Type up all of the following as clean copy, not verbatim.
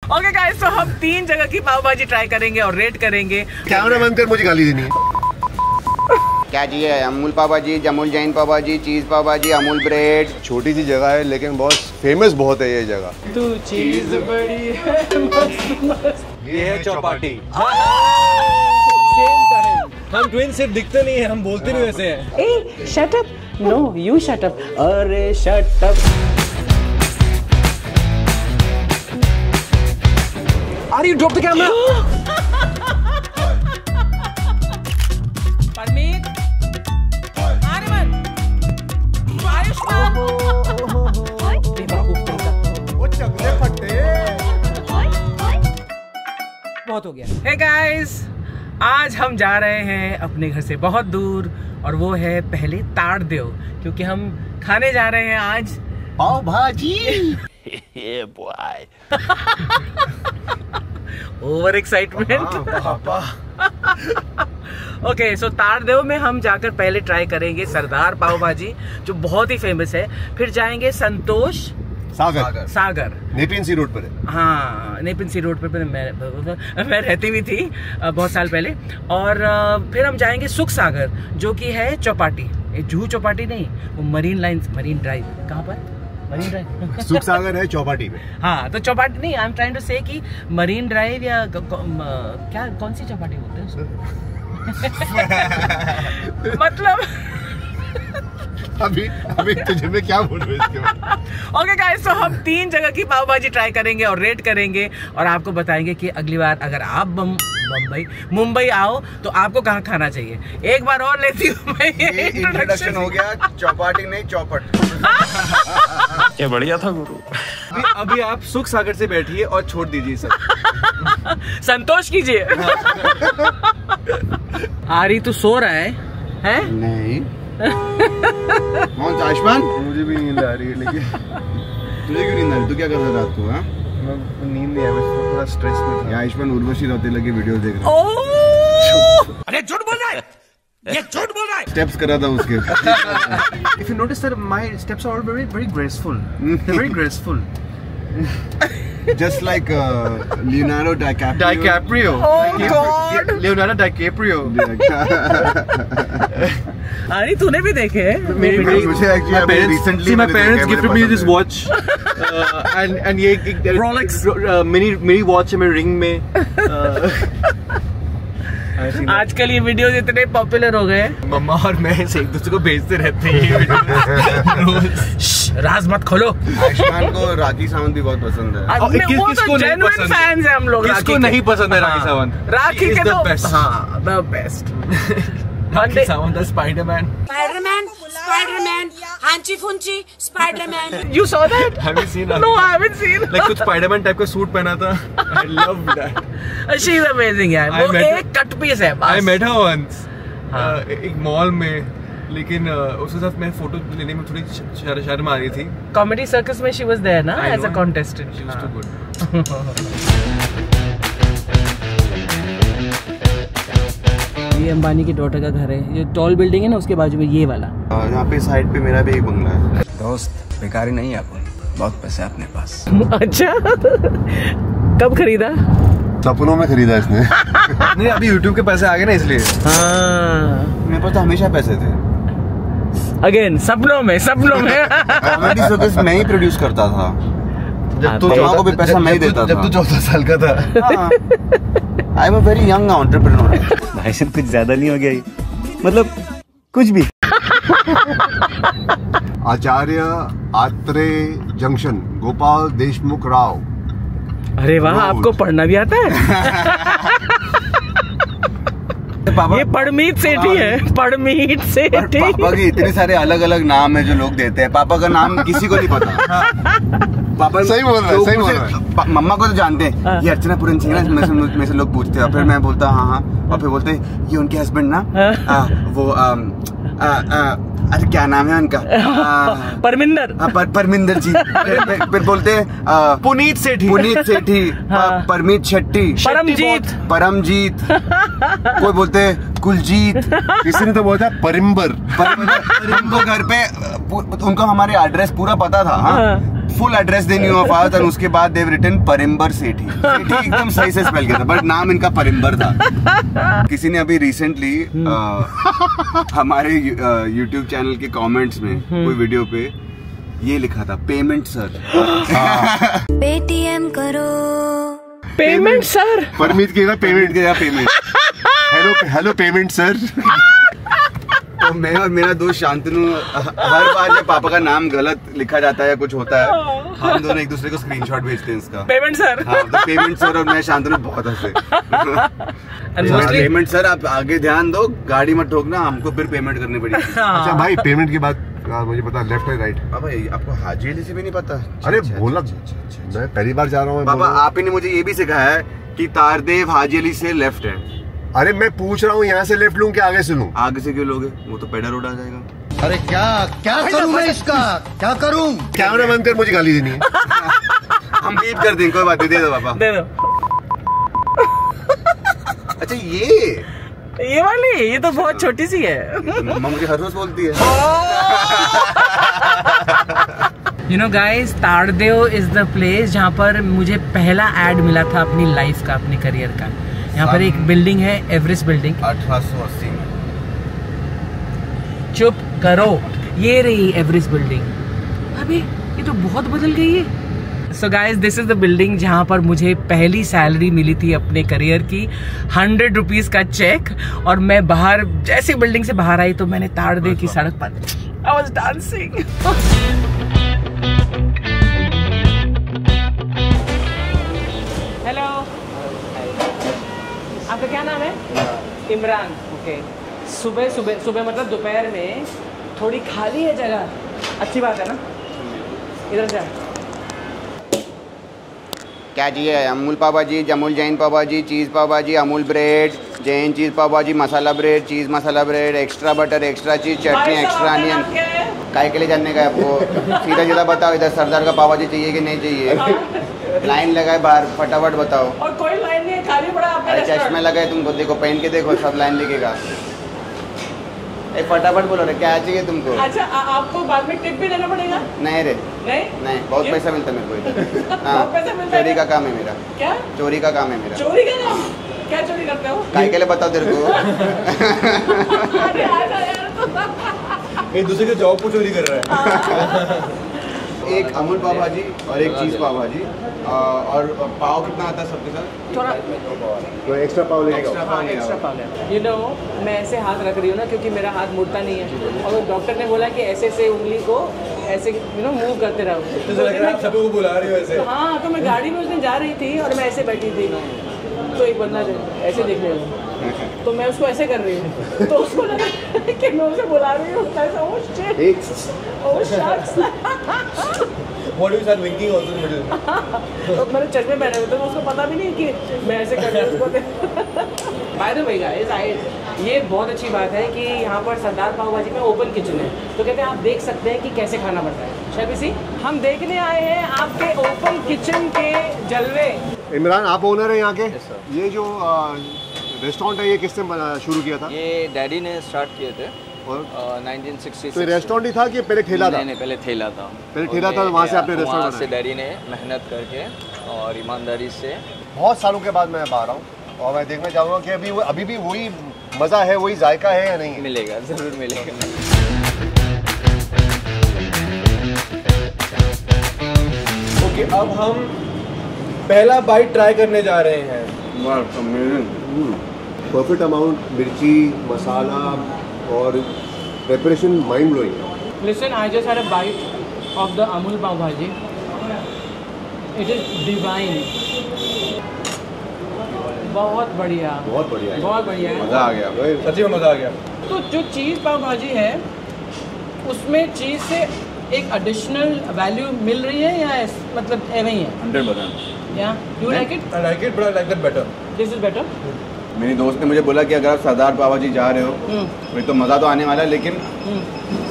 Okay guys, तो हम 3 जगह की पाव भाजी ट्राई करेंगे और रेट करेंगे। कैमरा बंद कर, मुझे गाली देनी है। क्या चाहिए? अमूल पाव भाजी, अमूल जैन पाव भाजी, चीज पाव भाजी, अमूल ब्रेड। छोटी सी जगह है लेकिन बहुत फेमस बहुत है ये जगह। तू चीज बड़ी है मस्त मस्त। ये है चौपाटी। Same time. हम ट्विन सिर्फ दिखते नहीं है, हम बोलते भी वैसे हैं। ए shut up, no you shut up. अरे shut up. Are you drop the camera? Parmeet, Aryaman, Ayushman. बहुत हो गया। Hey guys, आज हम जा रहे हैं अपने घर से बहुत दूर और वो है पहले ताड़देव, क्योंकि हम खाने जा रहे हैं आज पाव भाजी। Over excitement. ओके, सो ताड़देव में हम जाकर पहले ट्राई करेंगे सरदार पाव भाजी जो बहुत ही फेमस है। फिर जाएंगे संतोष सागर नेपियन सी रोड पर है। हाँ, नेपियन सी रोड पर मैं रहती भी थी बहुत साल पहले। और फिर हम जाएंगे सुख सागर जो कि है चौपाटी, जूहू चौपाटी नहीं, वो मरीन ड्राइव। कहाँ पर? Marine drive. सुख सागर है चौपाटी में। हाँ, तो चौपाटी नहीं, आई एम ट्राइंग टू से कि मरीन ड्राइव या क्या, कौन सी चौपाटी बोलते हैं उसको? मतलब अभी तुझे मैं क्या बोलूं इसके बाद। ओके गाइस, तो हम 3 जगह की पाव भाजी ट्राई करेंगे और रेट करेंगे और आपको बताएंगे कि अगली बार अगर आप मुंबई आओ तो आपको कहाँ खाना चाहिए। एक बार और लेती हूँ मैं ये इंट्रोडक्शन हो गया। चौपाटी नहीं चौपट। क्या बढ़िया था गुरु। अभी आप सुख सागर से बैठिए और छोड़ दीजिए सब। संतोष कीजिए। आरी तू सो रहा है? नहीं। कौन आयुष्मान? मुझे भी नींद आ रही है लेकिन तुझे क्यों नींद आ रही? तू क्या कर रहा रात को? नींद नहीं है, थोड़ा स्ट्रेस में था। आयुष्मान उर्वशी रोते लगे वीडियो देख रहा है। अरे झूठ बोल रहा है, ये झूठ बोल रहा है। स्टेप्स कर रहा था उसके। If you notice that my steps are very graceful. They're very graceful. Just like Leonardo DiCaprio. Oh God. Leonardo DiCaprio. आरी तूने भी देखे? See, my parents gifted me this watch. And ये Rolex मेरी वॉच है मेरे रिंग में। आजकल ये वीडियोस इतने पॉपुलर हो गए, मम्मा और मैं एक दूसरे को भेजते रहते हैं। राज मत खोलो। आयुष्मान को राखी सावंत भी बहुत पसंद है। किसको नहीं पसंद? फैंस हैं हम लोग। किसको नहीं पसंद है राखी सावंत? राखी के तो बेस्ट। हाँ, the best. Rakhi Sawant, Spiderman, हांची फुंची Spiderman. You saw that? Have you seen? No, I haven't seen. Like कुछ स्पाइडरमैन टाइप का सूट पहना था। I love that. She is amazing यार। वो एक कट पीस है बस। I met her once. एक मॉल में, लेकिन उसके साथ मैं फोटो लेने में थोड़ी शर्म आ रही थी। कॉमेडी सर्कस में she was there ना as a contestant. She was too good. ये अंबानी की डॉटर का घर है। ये टॉल बिल्डिंग है ना, उसके बाजू में ये वाला। यहाँ पे साइड पे मेरा भी एक बंगला है। दोस्त बेकारी नहीं है अपन, बहुत पैसे अपने पास। अच्छा, कब खरीदा? सपनों में खरीदा इसने। नहीं, अभी YouTube के पैसे आ गए ना इसलिए। हाँ, मेरे पास तो हमेशा पैसे थे। अगेन सपनों में। कॉमेडी सर्कस मैं ही प्रोड्यूस करता था। जब तू को भी पैसा मैं ही देता था। जब तू 14 साल का था। I am a very young entrepreneur. भाई साहब कुछ ज्यादा नहीं हो गया ये? मतलब कुछ भी। आचार्य आत्रे जंक्शन, गोपाल देशमुख राव। अरे वाह, आपको पढ़ना भी आता है? ये परमीत सेठी है। परमीत सेठी। पापा के इतने सारे अलग अलग नाम है जो लोग देते हैं। पापा का नाम किसी को नहीं पता। पापा सही बोल रहा है, सही बोल रहा है। मम्मा को तो जानते हैं, ये अर्चना पूरन सिंह ना, में से लोग पूछते हैं। फिर मैं बोलता हाँ, और फिर बोलते ये उनके हस्बैंड ना, वो अरे क्या नाम है उनका? परमिंदर। परमिंदर जी। फिर बोलते पुनीत सेठी, परमीत शेट्टी, परमजीत, कोई बोलते कुलजीत, किसी ने तो बोला था परिम्बर। उनको घर पे उनको हमारे एड्रेस पूरा पता था। हाँ, full address they knew of hours और उसके बाद देव रिटन परिंबर सेठी। सेठी एकदम सही से स्पेल किया था बट नाम इनका परिंबर था। किसी ने अभी रिसेंटली हमारे यूट्यूब चैनल के कमेंट्स में कोई वीडियो पे ये लिखा था, पेमेंट सर। पेटीएम करो। पेमेंट सर, परमिट किया पेमेंट किया पेमेंट। Hello payment sir. तो मैं और मेरा दोस्त शांतनु हर बार जब पापा का नाम गलत लिखा जाता है या कुछ होता है, हम दोनों एक दूसरे को स्क्रीनशॉट भेजते हैं इसका। Payment sir. हाँ, तो पेमेंट सर और मैं शांतनु बहुत हंसे। पेमेंट सर आप आगे ध्यान दो, गाड़ी मत ठोकना, हमको फिर पेमेंट करनी पड़ेगी। अच्छा भाई, पेमेंट के बाद मुझे पता लेफ्ट है राइट? पापा आपको हाजी अली से भी नहीं पता? अरे बोला, मैं पहली बार जा रहा हूँ। पापा आप ही ने मुझे ये भी सिखाया है कि तारदेव हाजी अली से लेफ्ट है। अरे मैं पूछ रहा हूँ यहाँ से लेफ्ट लूँ क्या आगे से लूँ? आगे से क्यों लोगे, वो तो पेडा रोड आ जाएगा। अरे क्या करूं मैं इसका, क्या करूं? कैमरा बंद कर, मुझे गाली देनी है। हम बीप कर देंगे, कोई बात नहीं, दे दो पापा। दे दो। अच्छा ये वाली, ये तो बहुत छोटी सी है। मम्मा मुझे हर रोज बोलती है। You know guys, ताड़देव इज द प्लेस जहाँ पर मुझे पहला एड मिला था अपनी लाइफ का, अपने करियर का। यहाँ पर एक बिल्डिंग है, एवरेस्ट बिल्डिंग। 1880 में। चुप करो, ये रही एवरेस्ट बिल्डिंग। अबे ये तो बहुत बदल गई है। So guys, this is the building जहाँ पर मुझे पहली सैलरी मिली थी अपने करियर की, 100 रुपीज का चेक। और मैं बाहर, जैसे बिल्डिंग से बाहर आई तो मैंने ताड़देव की सड़क पर I was dancing। हेलो, आपका क्या नाम है? इमरान। ओके। सुबह मतलब दोपहर में थोड़ी खाली है जगह, अच्छी बात है ना? इधर जा। क्या चाहिए? अमूल पाव भाजी, अमूल जैन पाव भाजी, चीज़ पाव भाजी, अमूल ब्रेड, जैन चीज़ पाव भाजी, मसाला ब्रेड, चीज़ मसाला ब्रेड, एक्स्ट्रा बटर, एक्स्ट्रा चीज़, चटनी, एक्स्ट्रा अनियन। काय के लिए जानने का है आपको? सीधा सीधा बताओ, इधर सरदार का पाव भाजी चाहिए कि नहीं चाहिए? लाइन लगाए बाहर, फटाफट बताओ। और कोई लाइन नहीं, खाली पड़ा आपका। अरे चश्मे लगाए तुमको, देखो पहन के देखो, सब लाइन दिखेगा। फटाफट बोलो रे, क्या चाहिए तुमको? अच्छा, आपको बाद में टिप भी देना पड़ेगा? नहीं रे, नहीं, बहुत पैसा मिलता है मेरे को इधर। हाँ, पैसा मिलता है? चोरी का काम है मेरा। क्या चोरी का काम है मेरा? चोरी का काम? क्या चोरी करते हो? काय के लिए बताओ तेरे को? अरे आजा यार, एक दूसरे के जॉब को चोरी कर रहा है। एक अमूल पाव भाजी और एक चीज़ पाव भाजी। और पाव कितना आता है सबके साथ? थोड़ा तो एक्स्ट्रा पाव लेगा। एक्स्ट्रा पाव ले। यू नो, मैं ऐसे हाथ रख रही हूँ ना क्योंकि मेरा हाथ मुड़ता नहीं है, और डॉक्टर ने बोला कि ऐसे से उंगली को ऐसे मूव करते रहो। तो लग रहा है आप सभी को बुला रही हो ऐसे। हाँ, तो मैं गाड़ी में उस दिन जा रही थी और मैं ऐसे बैठी थी, तो एक बंदा ऐसे देखने लगा, तो मैं उसको ऐसे कर रही हूँ, तो उसको लगा कि मैं उसे बुला रही हूँ। What do you start winking also in the middle? तो मैंने चश्मे पहने हुए थे, तो उसको पता भी नहीं कि मैं ऐसे कर रही हूँ उसको। By the way guys, ये बहुत अच्छी बात है कि यहाँ पर सरदार पाव भाजी में ओपन किचन है, तो कहते हैं आप देख सकते हैं कि कैसे खाना बनता है। शायद इसी हम देखने आए हैं आपके ओपन किचन के जलवे। इमरान, आप ओनर है यहाँ के? ये जो रेस्टोरेंट है, ये किसने शुरू किया था? ये डैडी ने स्टार्ट किए थे और 1966। तो रेस्टोरेंट ही था कि पहले ठेला था? नहीं, पहले ठेला था। पहले ठेला था, वहाँ से आपने रेस्टोरेंट वहाँ से डैडी ने मेहनत करके और ईमानदारी से। बहुत सालों के बाद मैं बाहर आऊँ और मैं देखना चाहूँगा कि अभी भी वही मज़ा है, वही जायका है या नहीं? मिलेगा, ज़रूर मिलेगा। ओके, अब हम पहला बाइट ट्राई करने जा रहे हैं। परफेक्ट अमाउंट मिर्ची, मसाला और preparation mind blowing. Listen, I just had a bite of the Amul pav bhaji. It is divine. बहुत बढ़िया, बहुत बढ़िया है, बहुत बढ़िया है। मज़ा आ गया, सच्ची में मज़ा आ गया। तो जो चीज़ पाव भाजी है उसमें चीज़ से एक एडिशनल वैल्यू मिल रही है या मतलब एवं ही है? 100%। या you like it? I like it, but I like that better. This is better. मेरी दोस्त ने मुझे बोला कि अगर आप सरदार पाव भाजी जा रहे हो फिर तो मज़ा तो आने वाला है, लेकिन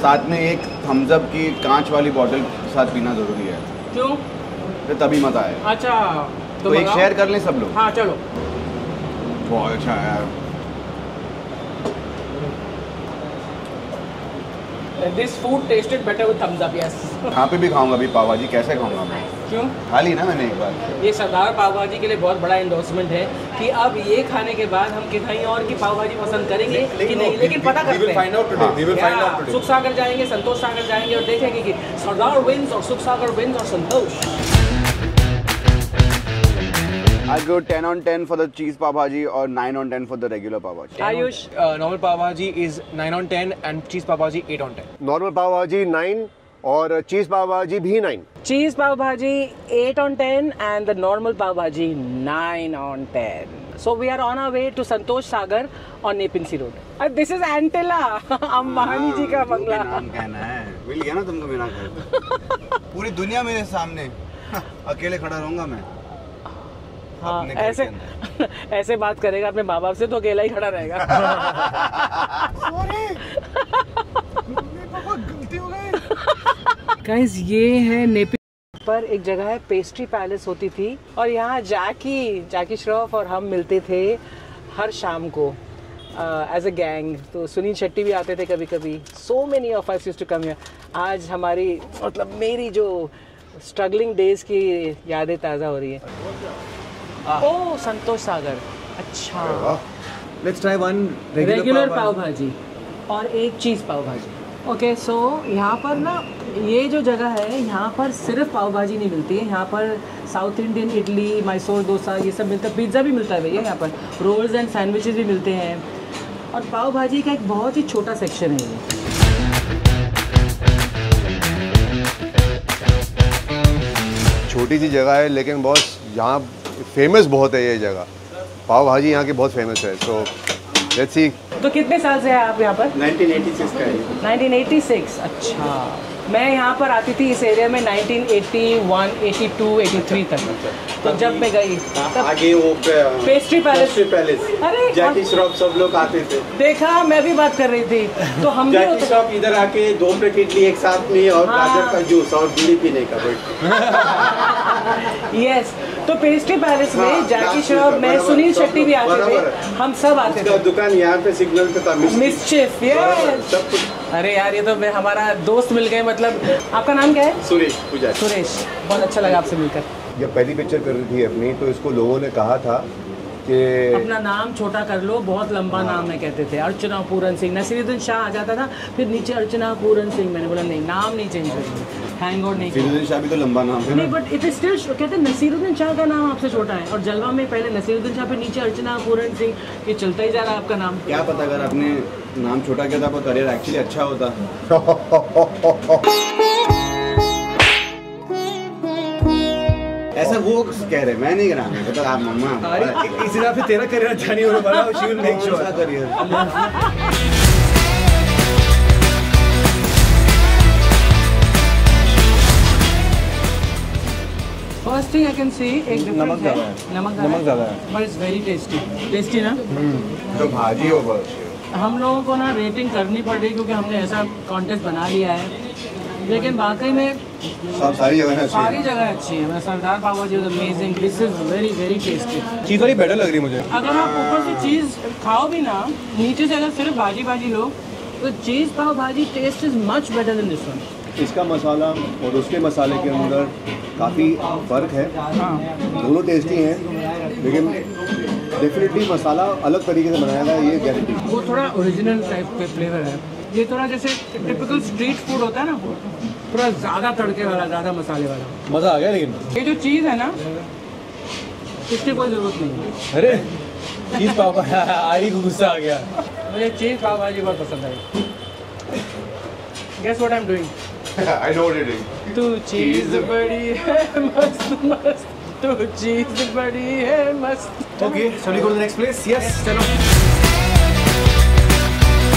साथ में एक थम्स अप की कांच वाली बॉटल के साथ पीना ज़रूरी है। क्यों? फिर तभी मज़ा आए। अच्छा, तो एक शेयर कर लें सब लोग। हाँ चलो। बहुत अच्छा है यार। This food tasted better with thumbs up, yes. यहाँ पे भी खाऊंगा अभी पाव भाजी, कैसे खाऊंगा मैं? क्यों? खा ली ना मैंने एक बार। ये सरदार पाव भाजी के लिए बहुत बड़ा एंडोर्समेंट है कि अब ये खाने के बाद हम कहीं और की पाव भाजी पसंद करेंगे कि नहीं, लेकिन पता करते हैं। सुख सागर जाएंगे, संतोष सागर जाएंगे और देखेंगे कि सरदार विंस और सुख सागर विंस और संतोष। I go 10 on 10 for the cheese pav bhaji or 9 on 10 for the regular pav bhaji. Ayush, normal pav bhaji is 9 on 10 and cheese pav bhaji 8 on 10. Normal पाव भाजी 9 और चीज पाव भाजी भी 9। cheese pav bhaji 8 on 10 and the normal pav bhaji 9 on 10. So we are on our way to Santosh Sagar on Nepean Sea Road. And this is Antilla, Ambani जी का बंगला। नाम कहना है, मिल गया ना तुमको मेरा घर। पूरी दुनिया मेरे सामने, अकेले खड़ा रहूंगा मैं। हाँ, ऐसे बात करेगा अपने माँ बाप से तो अकेला ही खड़ा रहेगा। गाइस, ये है नेपियन पर एक जगह है पेस्ट्री पैलेस होती थी और यहाँ जैकी श्रॉफ और हम मिलते थे हर शाम को एज अ गैंग। तो सुनील शेट्टी भी आते थे कभी कभी। So many of us used to come here. आज हमारी मतलब मेरी जो स्ट्रगलिंग डेज की यादें ताज़ा हो रही है। ओह, संतोष सागर, अच्छा। Let's try one रेगुलर पाव भाजी और एक चीज़ पाव भाजी। ओके, सो यहाँ पर ना ये जो जगह है यहाँ पर सिर्फ पाव भाजी नहीं मिलती है। यहाँ पर साउथ इंडियन इडली, मैसूर डोसा ये सब मिलता है। पिज़्ज़ा भी मिलता है भैया यहाँ पर। रोल्स एंड सैंडविचेस भी मिलते हैं और पाव भाजी का एक बहुत ही छोटा सेक्शन है ये। छोटी सी जगह है लेकिन बहुत यहाँ फेमस बहुत है ये जगह। पाव भाजी यहाँ की बहुत फेमस है। So let's see. तो कितने साल से हैं आप यहाँ पर? 1986 का है। 1986, अच्छा। मैं यहाँ पर आती थी इस एरिया में 1981, 82, 83 तक। तो जब मैं गई तब आगे वो पेस्ट्री पैलेस। अरे जैकी श्रॉफ सब लोग आते थे। देखा, मैं भी बात कर रही थी। तो हम भी जैकी श्रॉफ इधर आके 2 प्लेट इडली एक साथ में और गाजर का जूस और बीड़ी पीने का यस। तो पेस्ट्री पैलेस में जैकी श्रॉफ, मैं, सुनील शेट्टी भी आते थे। हम सब आते थे। दुकान यहाँ पे सिग्नल पे था, मिस्चिफ। अरे यार, ये तो हमारा दोस्त मिल गए। मतलब आपका नाम क्या है? सुरेश पूजा। सुरेश, बहुत अच्छा लगा आपसे मिलकर। जब पहली पिक्चर कर रही थी अपनी तो इसको लोगों ने कहा था कि अपना नाम छोटा कर लो, बहुत लंबा नाम है कहते थे। अर्चना पूरन सिंह, नसीरुद्दीन शाह आ जाता था, फिर नीचे अर्चना पूरन सिंह। मैंने बोला नहीं, नाम नहीं चेंज करेंगे, हैंग आउट नहीं। नसीरुद्दीन शाह भी तो लंबा नाम है। नहीं, बट इट इज स्टिल कहते हैं नसीरुद्दीन शाह का नाम आपसे छोटा है। और जलवा में पहले नसीरुद्दीन शाह, फिर नीचे अर्चना पूरन सिंह। ये चलता ही जा रहा है आपका नाम। क्या पता अगर आपने नाम छोटा किया था आपका करियर एक्चुअली अच्छा होता। ऐसा वो कह रहे, मैं नहीं कह रहा, पता आप मम्मा। इस हिसाब से तेरा करियर अच्छा नहीं होने वाला। She will make sure career. First thing I can see एक नमक ज़्यादा है। नमक ज़्यादा है, but it's very tasty. Tasty ना? तो भाजी हो बस। हम लोगों को ना रेटिंग करनी पड़ रही क्योंकि हमने ऐसा कॉन्टेस्ट बना लिया है। लेकिन वाकई में सारी जगह अच्छी है। मैं Sardar pav bhaji is amazing. This is very very tasty. Cheese वाली बेटर लग रही है मुझे। अगर आप ऊपर से चीज़ खाओ भी ना, नीचे से अगर सिर्फ भाजी लो तो cheese pav bhaji taste is much better than this one. इसका मसाला और उसके मसाले के अंदर काफ़ी फ़र्क है। दोनों टेस्टी हैं लेकिन डेफिनेटली मसाला अलग तरीके से बनाया गया है, ये गारंटी। वो थोड़ा ओरिजिनल टाइप के फ्लेवर है। ये थोड़ा जैसे टिपिकल स्ट्रीट फूड होता है ना, थोड़ा ज़्यादा तड़के वाला, ज़्यादा मसाले वाला। मज़ा आ गया। लेकिन ये जो चीज़ है ना, इसकी कोई ज़रूरत नहीं है। अरे चीज़ पाव आई को गुस्सा आ गया। मुझे चीज़ पाव भाजी बहुत पसंद आई। Guess what I am doing? I know what it is. तू चीज़ बड़ी है मस्त मस्त, तू चीज़ बड़ी है मस्त। Okay, shall we go to the next place? Yes, चलो।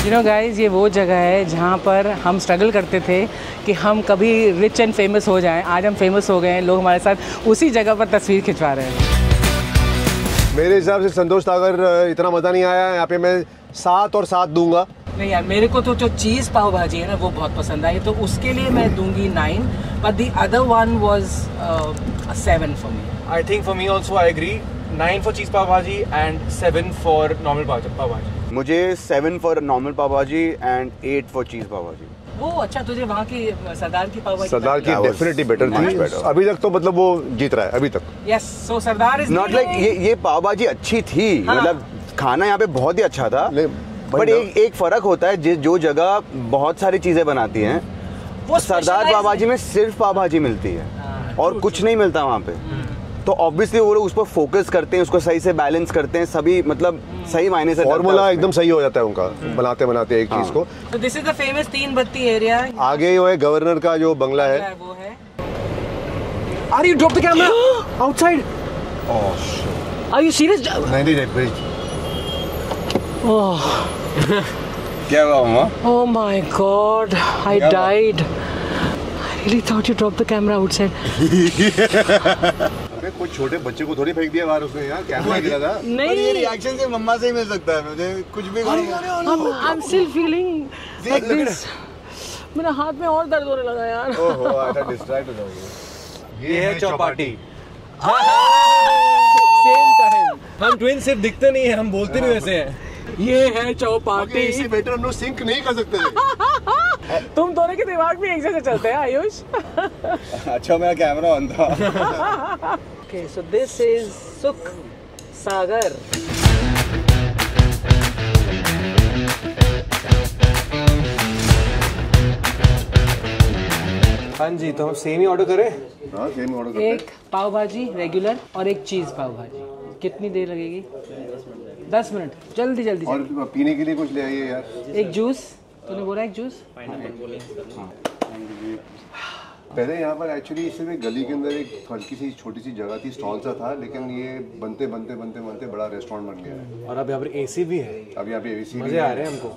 You know guys, ये वो जगह है जहाँ पर हम स्ट्रगल करते थे कि हम कभी रिच एंड फेमस हो जाएं। आज हम फेमस हो गए हैं, लोग हमारे साथ उसी जगह पर तस्वीर खिंचवा रहे हैं। मेरे हिसाब से संतोष सागर इतना मज़ा नहीं आया। यहाँ पे मैं 7 और 7 दूंगा। नहीं यार, मेरे को तो जो चीज़ पाव भाजी है ना वो बहुत पसंद आई, तो उसके लिए मैं दूंगी 9, but the other one was 7 for me. I think for me also I agree. 9 for cheese pav bhaji and 7 for normal pav bhaji. मुझे 7 for normal pav bhaji and 8 for cheese pav bhaji. वो अच्छा, तुझे वहाँ की सरदार की पाव भाजी सरदार की definitely better थी अभी तक, तो मतलब वो जीत रहा है अभी तक। Yes, so Sardar is not like ये पाव भाजी अच्छी थी, मतलब खाना यहाँ पे बहुत ही अच्छा था, बट एक फर्क होता है जो जगह बहुत सारी चीजें बनाती हैं, वो सरदार पाव भाजी में सिर्फ पाव भाजी मिलती है और कुछ नहीं मिलता वहाँ पे, तो ऑब्वियसली वो लोग उस पर फोकस करते हैं, उसको सही से बैलेंस करते हैं, सभी मतलब सही मायने से फॉर्मूला एकदम सही हो जाता है उनका बनाते बनाते एक चीज को। तो दिस इज द फेमस 3 बत्ती एरिया। आगे वो है गवर्नर का जो बंगला है, वो है। Are you drop the camera outside? Are you serious? नहीं क्या हुआ मामा? Oh my God, I died. I really thought you dropped the camera outside. अरे कोई छोटे बच्चे को थोड़ी फेंक दिया बाहर उसने, यार कैमरा गिरा था। नहीं, ये रिएक्शन से मम्मा से ही मिल सकता है, मुझे कुछ भी I'm still feeling like this. मेरे हाथ में और दर्द होने लगा यार। ओहो, ऐसा डिस्ट्रैक्ट हो जाओगे। ये है चौपाटी। Same time. हम ट्विन सिर्फ दिखते नहीं है, हम बोलते नहीं वैसे हैं। ये है चौपाटी। इससे बेटर हम लोग सिंक नहीं कर सकते थे। तुम दोनों के दिमाग भी एक जैसे चलते हैं आयुष। अच्छा मेरा कैमरा ऑन था। Okay, so this is सुख सागर। हाँ जी, तो हम सेम ही ऑर्डर करें। हाँ सेम ऑर्डर करते हैं। एक पाव भाजी रेगुलर और एक चीज पाव भाजी। कितनी देर लगेगी? 10 मिनट। जल्दी जल्दी और जल्दी। पीने के लिए कुछ ले आइए यार। एक जूस, तूने बोला एक जूस? पहले यहाँ पर एक्चुअली सिर्फ एक गली के अंदर एक हल्की सी छोटी सी जगह थी, स्टॉल सा था, लेकिन ये बनते बड़ा रेस्टोरेंट बन गया है। और अब यहाँ पर एसी भी है। अब यहाँ पे एसी मजे आ रहे हैं हमको।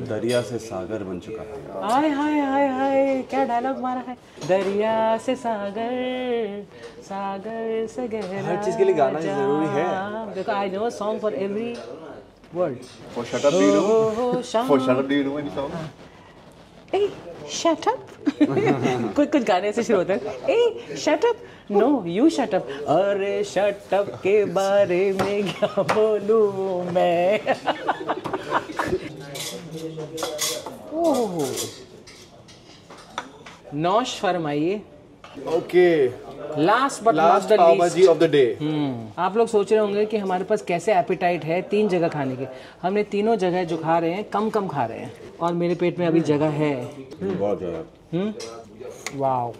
दरिया से सागर बन चुका है। हाय हाय हाय हाय, क्या डायलॉग मारा है। दरिया से सागर, सागर से गहरा। हर चीज के लिए गाना जरूरी है। देखो, I know song for every word. For shut up, do you know? For shut up, do you know any song? Hey, shut up. कुछ गाने से शुरू होता है। Hey, shut up. No, you shut up. अरे shut up के बारे में क्या बोलूं मैं? ओह, नौश फरमाइए। Okay, last but not the pav bhaji of the day. आप लोग सोच रहे होंगे कि हमारे पास कैसे एपिटाइट है 3 जगह खाने के। हमने तीनों जगह जो खा रहे हैं कम खा रहे हैं, और मेरे पेट में अभी जगह है बहुत ज़्यादा। वाओ,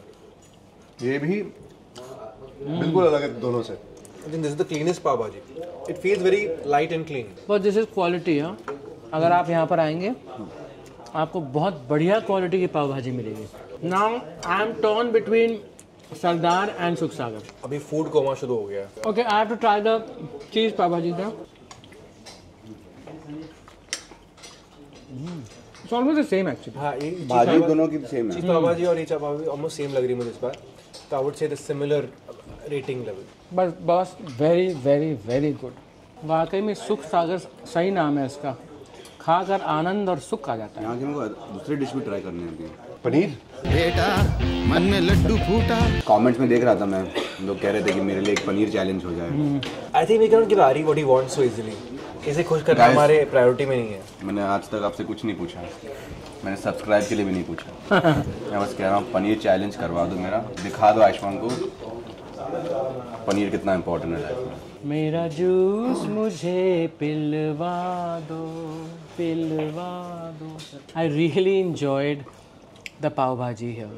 ये भी बिल्कुल अलग है दोनों से। I think this is the cleanest पाव भाजी. It feels very light and clean. But this is quality. हाँ, अगर आप यहाँ पर आएंगे आपको बहुत बढ़िया क्वालिटी की पाव भाजी मिलेगी। Now I am torn between Sardar and Sukh Sagar. अभी फूड कोमा शुरू हो गया। Okay, I have to try the cheese pav भाजी था। It's almost the same actually. हाँ, ये भाजी दोनों की सेम है। पाव भाजी और ये पाव भाजी almost सेम लग रही है मुझे इस बार। तो I would say the similar rating level. बस बस वेरी वेरी वेरी गुड। वाकई में सुख सागर सही नाम है इसका। खाकर आनंद और सुख आ जाता है। यहाँ की हमको दूसरी डिश भी ट्राई करनी है। पनीर बेटा मन में लड्डू फूटा। कमेंट्स में देख रहा था मैं, लोग कह रहे थे कि मेरे लिए एक पनीर चैलेंज हो जाए। I think we cannot give Ari what he wants so easily. इसे खुश करना हमारे प्रायोरिटी में नहीं है। मैंने आज तक आपसे कुछ नहीं पूछा, मैंने सब्सक्राइब के लिए भी नहीं पूछा। मैं बस कह रहा हूँ पनीर चैलेंज करवा दो मेरा, दिखा दो आयुष्मान को पनीर कितना इम्पोर्टेंट है लाइफ में। मेरा जूस मुझे पिलवा दो, पिलवा दो। I really enjoyed the pav भाजी है।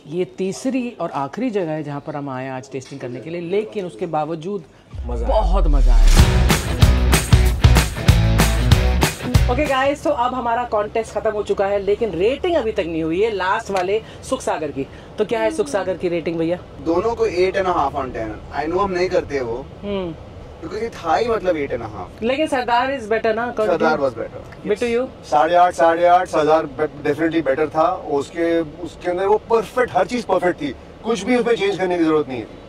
ये तीसरी और आखिरी जगह है जहाँ पर हम आए आज टेस्टिंग करने के लिए, लेकिन उसके बावजूद बहुत मज़ा आया। ओके गाइस, तो अब हमारा कॉन्टेस्ट खत्म हो चुका है, लेकिन रेटिंग अभी तक नहीं हुई है लास्ट वाले सुख सागर की। तो क्या है सुख सागर की रेटिंग भैया? दोनों को 8.5 on 10। आई नो हम नहीं करते वो, क्योंकि ये था ही मतलब 8.5। लेकिन सरदार इज बेटर ना? Sardar was better. Bittu you? 8.5 Sardar definitely better था। उसके अंदर वो परफेक्ट, हर चीज परफेक्ट थी, कुछ भी उसमें चेंज करने की जरूरत नहीं है।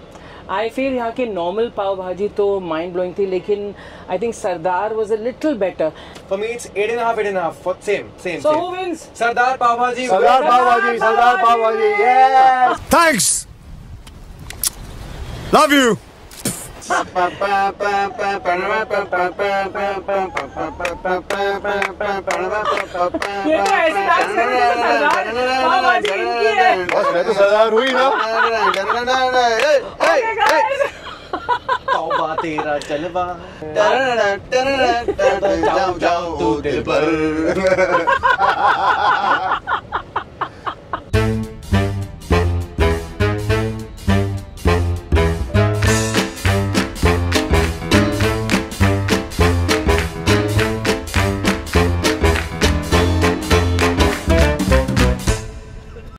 आई फील यहाँ की नॉर्मल पाव भाजी तो माइंड ब्लोइंग थी, लेकिन I think Sardar was a little better. For me it's 8.5 for same. So who wins? सरदार पाव भाजी। सरदार पाव भाजी, सरदार पाव भाजी। Yes, thanks, love you. मैं तो सरदार हुई ना। तौबा तेरा जलवा जाओ जाओ दिल पर